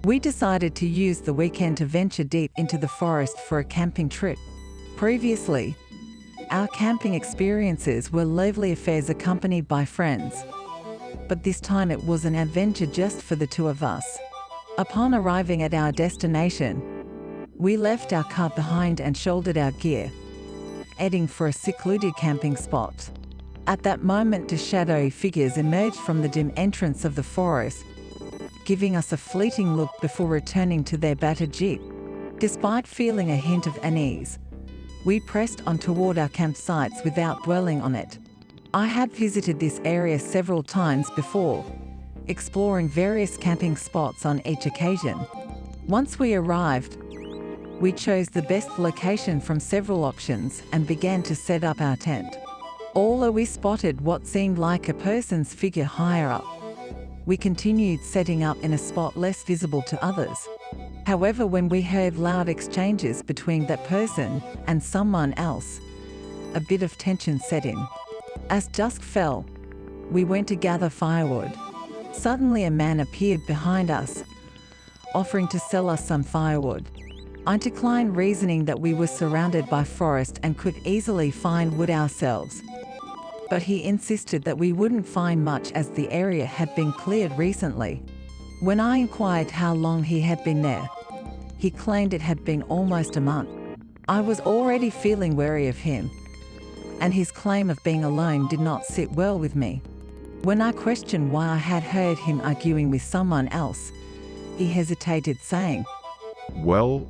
We decided to use the weekend to venture deep into the forest for a camping trip. Previously, our camping experiences were lively affairs accompanied by friends, but this time it was an adventure just for the two of us. Upon arriving at our destination, we left our car behind and shouldered our gear, heading for a secluded camping spot. At that moment, two shadowy figures emerged from the dim entrance of the forest, giving us a fleeting look before returning to their battered jeep. Despite feeling a hint of unease, we pressed on toward our campsites without dwelling on it. I had visited this area several times before, exploring various camping spots on each occasion. Once we arrived, we chose the best location from several options and began to set up our tent. Although we spotted what seemed like a person's figure higher up, we continued setting up in a spot less visible to others. However, when we heard loud exchanges between that person and someone else, a bit of tension set in. As dusk fell, we went to gather firewood. Suddenly a man appeared behind us, offering to sell us some firewood. I declined, reasoning that we were surrounded by forest and could easily find wood ourselves. But he insisted that we wouldn't find much as the area had been cleared recently. When I inquired how long he had been there, he claimed it had been almost a month. I was already feeling wary of him, and his claim of being alone did not sit well with me. When I questioned why I had heard him arguing with someone else, he hesitated, saying, "Well,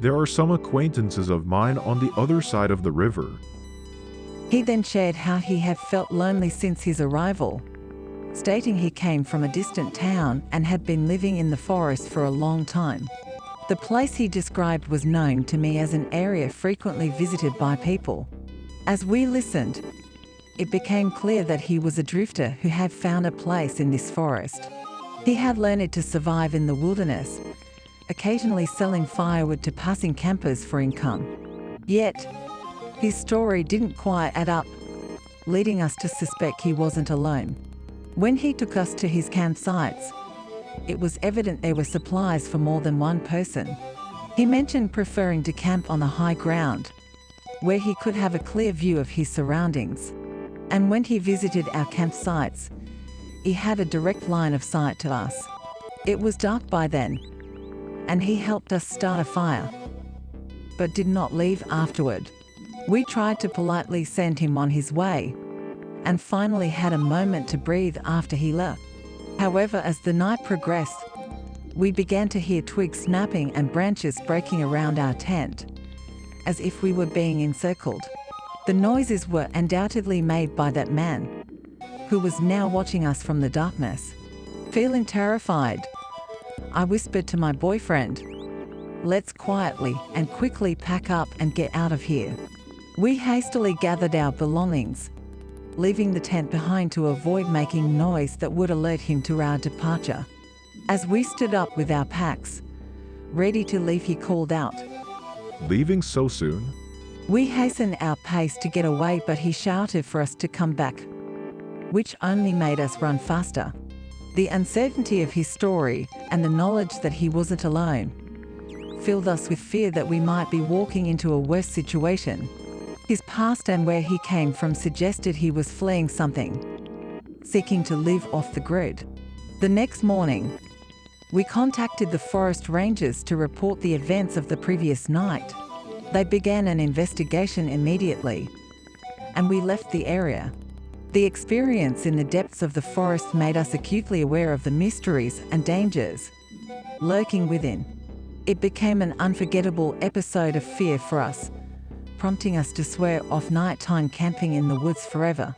there are some acquaintances of mine on the other side of the river." He then shared how he had felt lonely since his arrival, stating he came from a distant town and had been living in the forest for a long time. The place he described was known to me as an area frequently visited by people. As we listened, it became clear that he was a drifter who had found a place in this forest. He had learned to survive in the wilderness, occasionally selling firewood to passing campers for income. Yet, his story didn't quite add up, leading us to suspect he wasn't alone. When he took us to his campsites, it was evident there were supplies for more than one person. He mentioned preferring to camp on the high ground, where he could have a clear view of his surroundings. And when he visited our campsites, he had a direct line of sight to us. It was dark by then, and he helped us start a fire, but did not leave afterward. We tried to politely send him on his way, and finally had a moment to breathe after he left. However, as the night progressed, we began to hear twigs snapping and branches breaking around our tent, as if we were being encircled. The noises were undoubtedly made by that man, who was now watching us from the darkness. Feeling terrified, I whispered to my boyfriend, "Let's quietly and quickly pack up and get out of here." We hastily gathered our belongings, leaving the tent behind to avoid making noise that would alert him to our departure. As we stood up with our packs, ready to leave, he called out, "Leaving so soon?" We hastened our pace to get away, but he shouted for us to come back, which only made us run faster. The uncertainty of his story and the knowledge that he wasn't alone filled us with fear that we might be walking into a worse situation. His past and where he came from suggested he was fleeing something, seeking to live off the grid. The next morning, we contacted the forest rangers to report the events of the previous night. They began an investigation immediately, and we left the area. The experience in the depths of the forest made us acutely aware of the mysteries and dangers lurking within. It became an unforgettable episode of fear for us, prompting us to swear off nighttime camping in the woods forever.